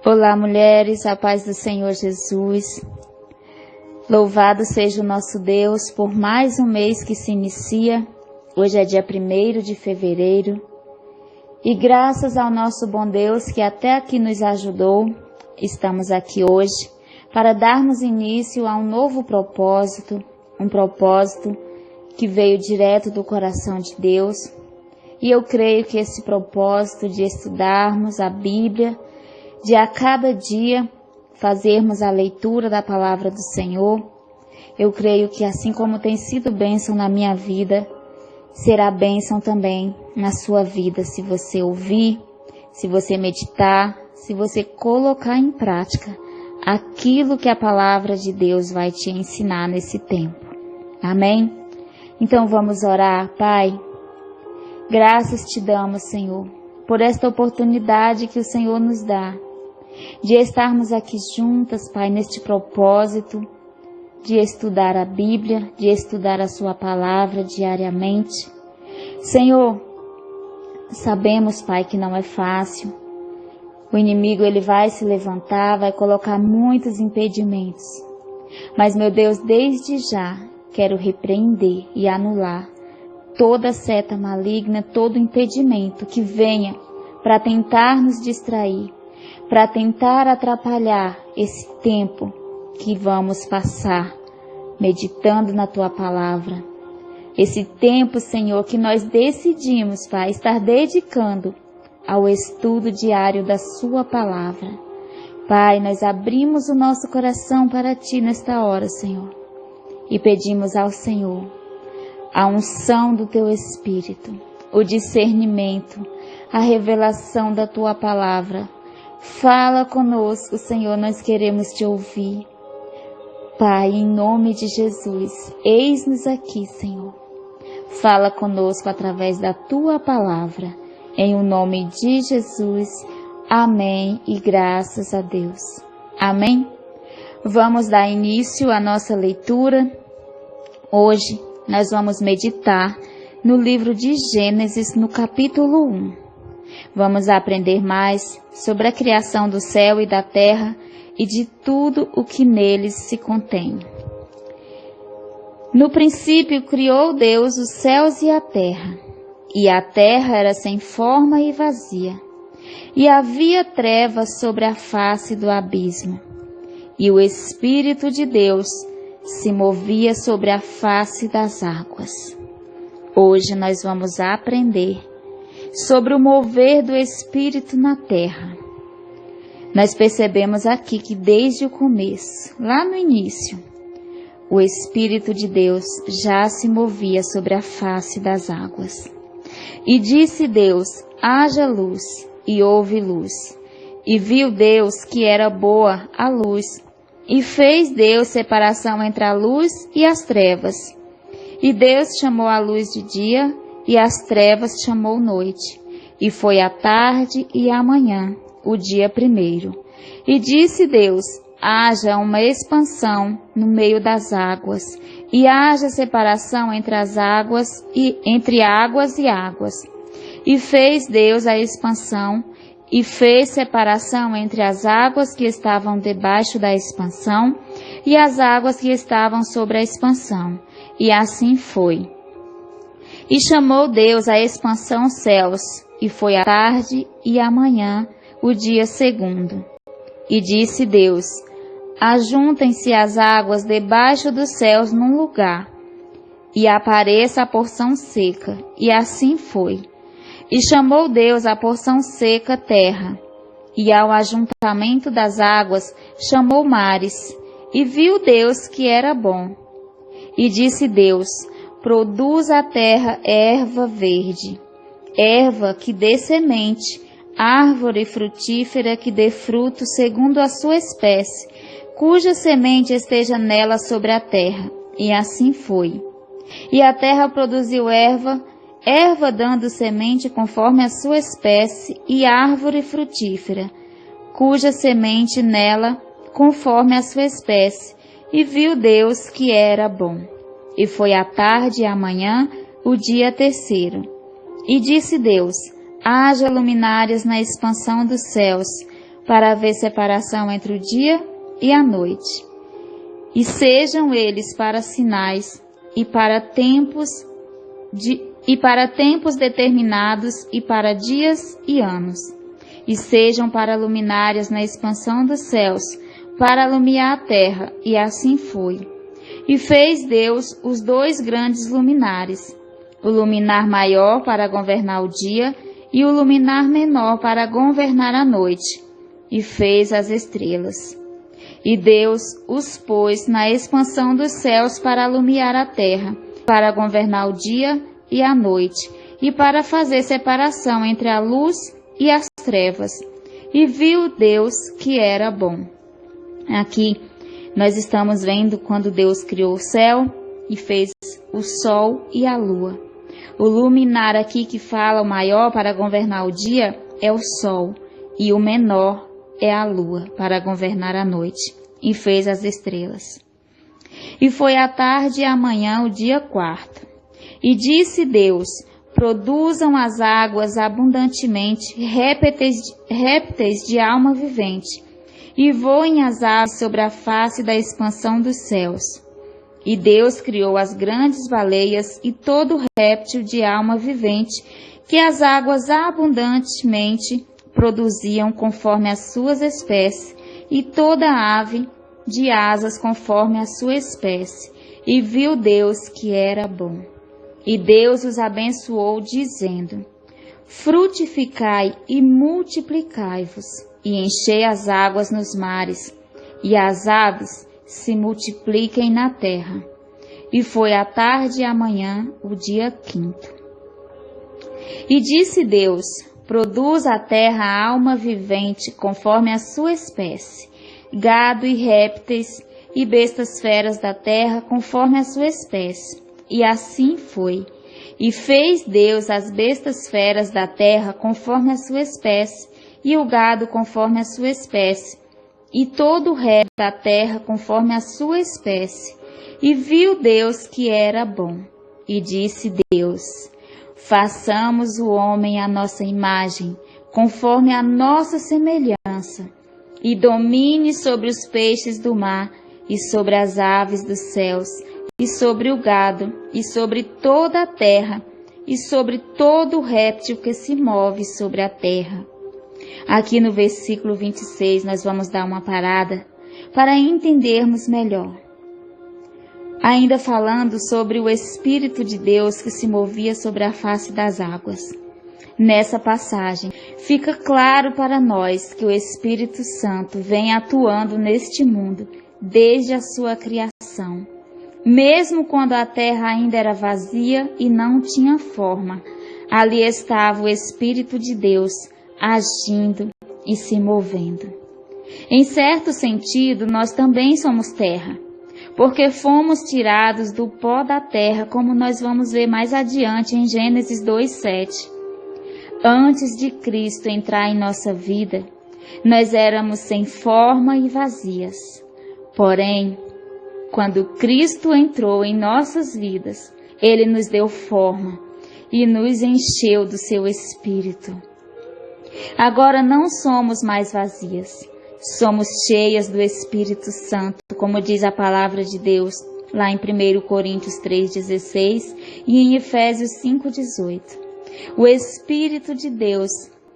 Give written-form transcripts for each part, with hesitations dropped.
Olá, mulheres, a paz do Senhor Jesus. Louvado seja o nosso Deus por mais um mês que se inicia. Hoje é dia 1º de fevereiro. E graças ao nosso bom Deus que até aqui nos ajudou, estamos aqui hoje para darmos início a um novo propósito, um propósito que veio direto do coração de Deus. E eu creio que esse propósito de estudarmos a Bíblia, de a cada dia fazermos a leitura da palavra do Senhor, eu creio que assim como tem sido bênção na minha vida, será bênção também na sua vida, se você ouvir, se você meditar, se você colocar em prática aquilo que a palavra de Deus vai te ensinar nesse tempo. Amém? Então vamos orar. Pai, graças te damos, Senhor, por esta oportunidade que o Senhor nos dá, de estarmos aqui juntas, Pai, neste propósito de estudar a Bíblia, de estudar a sua palavra diariamente. Senhor, sabemos, Pai, que não é fácil. O inimigo, ele vai se levantar, vai colocar muitos impedimentos. Mas, meu Deus, desde já quero repreender e anular toda seta maligna, todo impedimento que venha para tentar nos distrair, para tentar atrapalhar esse tempo que vamos passar meditando na Tua Palavra. Esse tempo, Senhor, que nós decidimos, Pai, estar dedicando ao estudo diário da Sua Palavra. Pai, nós abrimos o nosso coração para Ti nesta hora, Senhor, e pedimos ao Senhor a unção do Teu Espírito, o discernimento, a revelação da Tua Palavra. Fala conosco, Senhor, nós queremos Te ouvir. Pai, em nome de Jesus, eis-nos aqui, Senhor. Fala conosco através da Tua Palavra, em o nome de Jesus. Amém e graças a Deus. Amém? Vamos dar início à nossa leitura. Hoje nós vamos meditar no livro de Gênesis, no capítulo 1. Vamos aprender mais sobre a criação do céu e da terra e de tudo o que neles se contém. No princípio criou Deus os céus e a terra era sem forma e vazia, e havia trevas sobre a face do abismo, e o Espírito de Deus se movia sobre a face das águas. Hoje nós vamos aprender sobre o mover do Espírito na terra. Nós percebemos aqui que desde o começo, lá no início, o Espírito de Deus já se movia sobre a face das águas. E disse Deus: haja luz, e houve luz. E viu Deus que era boa a luz, e fez Deus separação entre a luz e as trevas. E Deus chamou a luz de dia, e as trevas chamou noite. E foi a tarde e a manhã, o dia 1º. E disse Deus: haja uma expansão no meio das águas, e haja separação entre as águas e entre águas e águas. E fez Deus a expansão, e fez separação entre as águas que estavam debaixo da expansão e as águas que estavam sobre a expansão. E assim foi. E chamou Deus a expansão céus, e foi a tarde e a manhã, o dia 2º. E disse Deus: ajuntem-se as águas debaixo dos céus num lugar, e apareça a porção seca. E assim foi. E chamou Deus a porção seca terra, e ao ajuntamento das águas chamou mares. E viu Deus que era bom. E disse Deus: produz a terra erva verde, erva que dê semente, árvore frutífera que dê fruto segundo a sua espécie, cuja semente esteja nela sobre a terra. E assim foi. E a terra produziu erva dando semente conforme a sua espécie, e árvore frutífera, cuja semente nela conforme a sua espécie. E viu Deus que era bom. E foi a tarde e a manhã, o dia 3º. E disse Deus: haja luminárias na expansão dos céus, para haver separação entre o dia e a noite. E sejam eles para sinais e para tempos determinados e para dias e anos. E sejam para luminárias na expansão dos céus, para alumiar a terra, e assim foi. E fez Deus os 2 grandes luminares, o luminar maior para governar o dia e o luminar menor para governar a noite, e fez as estrelas. E Deus os pôs na expansão dos céus para alumiar a terra, para governar o dia e a noite, e para fazer separação entre a luz e as trevas. E viu Deus que era bom. Aqui nós estamos vendo quando Deus criou o céu e fez o sol e a lua. O luminar aqui que fala o maior para governar o dia é o sol, e o menor é a lua para governar a noite, e fez as estrelas. E foi a tarde e a manhã o dia 4. E disse Deus: produzam as águas abundantemente répteis de alma vivente, e voem as aves sobre a face da expansão dos céus. E Deus criou as grandes baleias e todo réptil de alma vivente, que as águas abundantemente produziam conforme as suas espécies, e toda ave de asas conforme a sua espécie. E viu Deus que era bom. E Deus os abençoou, dizendo: frutificai e multiplicai-vos, e enchei as águas nos mares, e as aves se multipliquem na terra. E foi a tarde e a manhã o dia 5. E disse Deus: produz a terra alma vivente conforme a sua espécie, gado e répteis e bestas feras da terra conforme a sua espécie. E assim foi. E fez Deus as bestas feras da terra conforme a sua espécie, e o gado conforme a sua espécie, e todo o réptil da terra conforme a sua espécie. E viu Deus que era bom. E disse Deus: façamos o homem à nossa imagem, conforme a nossa semelhança, e domine sobre os peixes do mar, e sobre as aves dos céus, e sobre o gado, e sobre toda a terra, e sobre todo o réptil que se move sobre a terra. Aqui no versículo 26 nós vamos dar uma parada para entendermos melhor. Ainda falando sobre o Espírito de Deus que se movia sobre a face das águas. Nessa passagem, fica claro para nós que o Espírito Santo vem atuando neste mundo desde a sua criação. Mesmo quando a terra ainda era vazia e não tinha forma, ali estava o Espírito de Deus agindo e se movendo. Em certo sentido, nós também somos terra, porque fomos tirados do pó da terra, como nós vamos ver mais adiante em Gênesis 2:7. Antes de Cristo entrar em nossa vida, nós éramos sem forma e vazias. Porém, quando Cristo entrou em nossas vidas, Ele nos deu forma e nos encheu do seu Espírito. Agora não somos mais vazias, somos cheias do Espírito Santo, como diz a palavra de Deus lá em 1 Coríntios 3,16 e em Efésios 5,18. O Espírito de Deus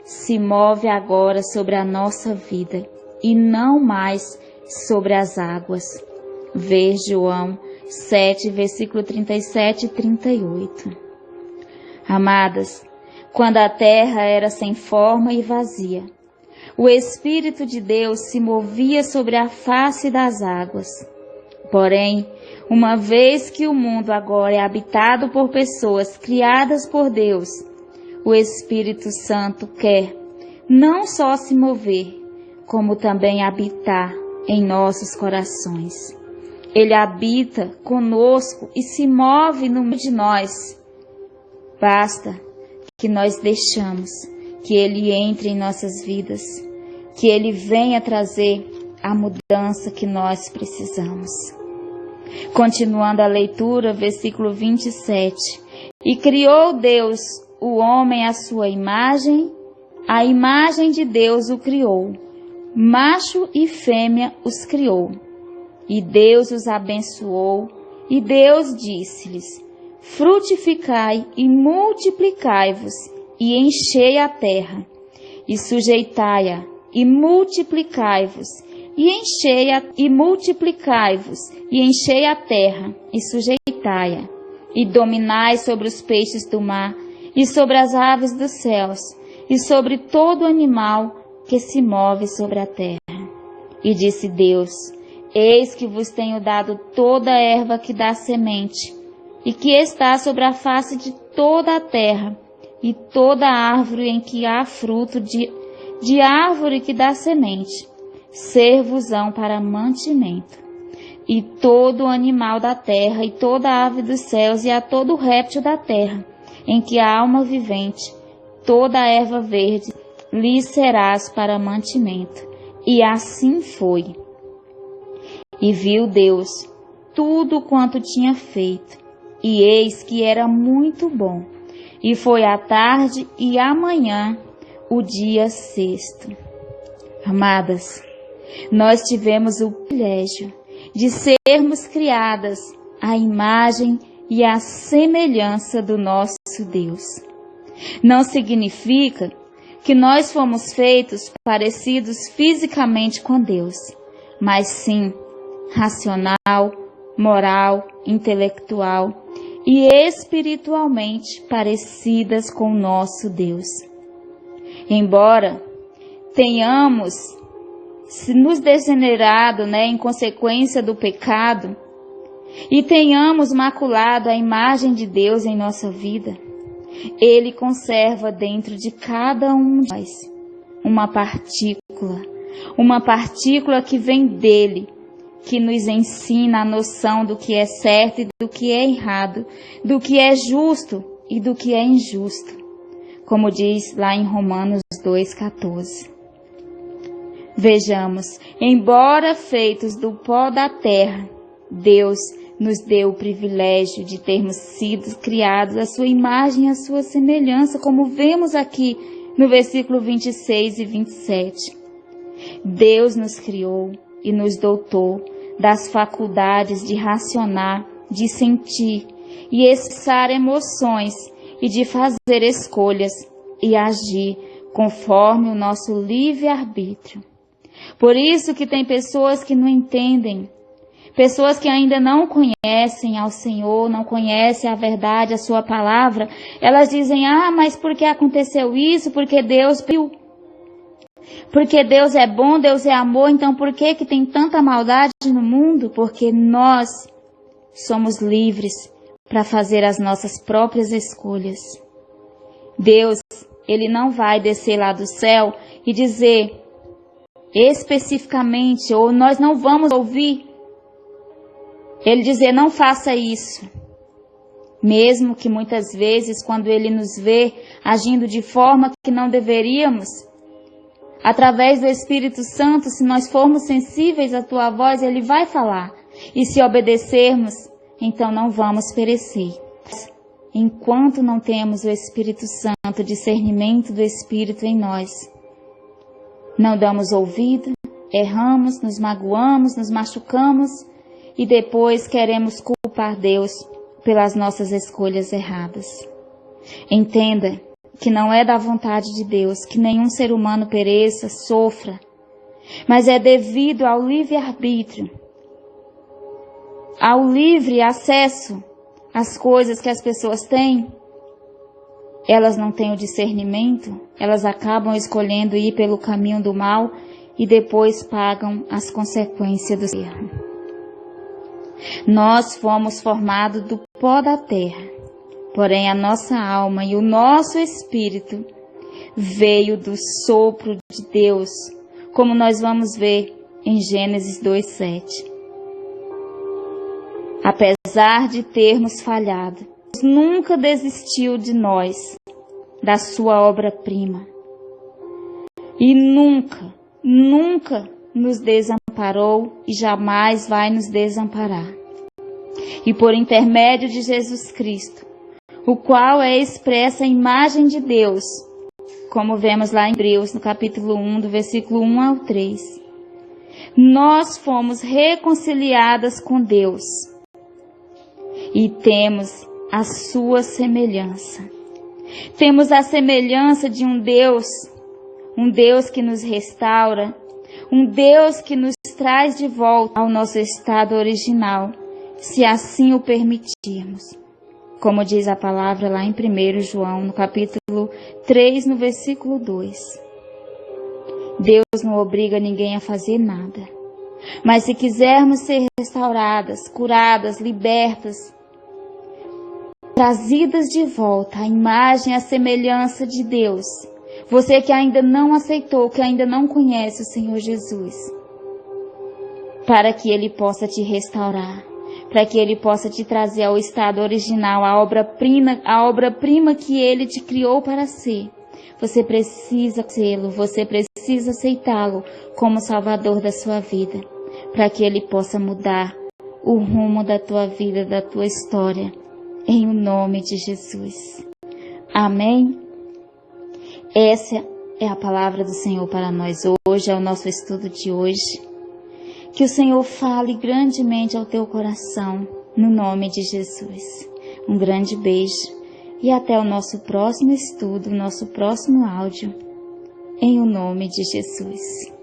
se move agora sobre a nossa vida e não mais sobre as águas. Vê João 7, versículo 37 e 38. Amadas, quando a terra era sem forma e vazia, o Espírito de Deus se movia sobre a face das águas. Porém, uma vez que o mundo agora é habitado por pessoas criadas por Deus, o Espírito Santo quer não só se mover, como também habitar em nossos corações. Ele habita conosco e se move no meio de nós. Basta que nós deixamos que Ele entre em nossas vidas, que Ele venha trazer a mudança que nós precisamos. Continuando a leitura, versículo 27. E criou Deus o homem à sua imagem, a imagem de Deus o criou. macho e fêmea os criou. E Deus os abençoou, e Deus disse-lhes: frutificai e multiplicai-vos, e enchei a terra, e sujeitai-a, e multiplicai-vos, e multiplicai-vos, e enchei a terra, e sujeitai-a, e dominai sobre os peixes do mar, e sobre as aves dos céus, e sobre todo animal que se move sobre a terra. E disse Deus: eis que vos tenho dado toda a erva que dá semente, e que está sobre a face de toda a terra, e toda árvore em que há fruto de árvore que dá semente, ser-vos-ão para mantimento. E todo animal da terra, e toda ave dos céus, e a todo réptil da terra, em que há alma vivente, toda a erva verde, lhe serás para mantimento. E assim foi. E viu Deus tudo quanto tinha feito, e eis que era muito bom. E foi a tarde e a manhã, o dia sexto. Amadas, nós tivemos o privilégio de sermos criadas à imagem e à semelhança do nosso Deus. Não significa que nós fomos feitos parecidos fisicamente com Deus, mas sim racional, moral, intelectual e espiritualmente parecidas com o nosso Deus. Embora tenhamos nos degenerado, em consequência do pecado, e tenhamos maculado a imagem de Deus em nossa vida, Ele conserva dentro de cada um de nós uma partícula que vem dele, que nos ensina a noção do que é certo e do que é errado, do que é justo e do que é injusto, como diz lá em Romanos 2,14. Vejamos, embora feitos do pó da terra, Deus nos deu o privilégio de termos sido criados à sua imagem e à sua semelhança, como vemos aqui no versículo 26 e 27. Deus nos criou e nos dotou das faculdades de racionar, de sentir e expressar emoções e de fazer escolhas e agir conforme o nosso livre-arbítrio. Por isso que tem pessoas que não entendem, pessoas que ainda não conhecem ao Senhor, não conhecem a verdade, a sua palavra. Elas dizem: mas por que aconteceu isso? Porque Deus viu. Porque Deus é bom, Deus é amor, então por que tem tanta maldade no mundo? Porque nós somos livres para fazer as nossas próprias escolhas. Deus, Ele não vai descer lá do céu e dizer especificamente, ou nós não vamos ouvir Ele dizer: não faça isso. Mesmo que muitas vezes, quando Ele nos vê agindo de forma que não deveríamos, através do Espírito Santo, se nós formos sensíveis à tua voz, Ele vai falar. E se obedecermos, então não vamos perecer. Enquanto não temos o Espírito Santo, o discernimento do Espírito em nós, não damos ouvido, erramos, nos magoamos, nos machucamos e depois queremos culpar Deus pelas nossas escolhas erradas. Entenda que não é da vontade de Deus que nenhum ser humano pereça, sofra, mas é devido ao livre-arbítrio, ao livre acesso às coisas que as pessoas têm. Elas não têm o discernimento, elas acabam escolhendo ir pelo caminho do mal e depois pagam as consequências do erro. Nós fomos formados do pó da terra, porém a nossa alma e o nosso espírito veio do sopro de Deus, como nós vamos ver em Gênesis 2:7. Apesar de termos falhado, Deus nunca desistiu de nós, da sua obra-prima. E nunca nos desamparou e jamais vai nos desamparar. E por intermédio de Jesus Cristo, o qual é expressa a imagem de Deus, como vemos lá em Hebreus, no capítulo 1, do versículo 1 ao 3. Nós fomos reconciliadas com Deus e temos a sua semelhança. Temos a semelhança de um Deus que nos restaura, um Deus que nos traz de volta ao nosso estado original, se assim o permitirmos. Como diz a palavra lá em 1 João, no capítulo 3, no versículo 2. Deus não obriga ninguém a fazer nada. Mas se quisermos ser restauradas, curadas, libertas, trazidas de volta à imagem, à semelhança de Deus, você que ainda não aceitou, que ainda não conhece o Senhor Jesus, para que Ele possa te restaurar, para que Ele possa te trazer ao estado original, a obra-prima que Ele te criou para ser. Você precisa sê-lo, você precisa aceitá-lo como Salvador da sua vida, para que Ele possa mudar o rumo da tua vida, da tua história, em o nome de Jesus. Amém? Essa é a palavra do Senhor para nós hoje, é o nosso estudo de hoje. Que o Senhor fale grandemente ao teu coração, no nome de Jesus. Um grande beijo e até o nosso próximo estudo, nosso próximo áudio, em o nome de Jesus.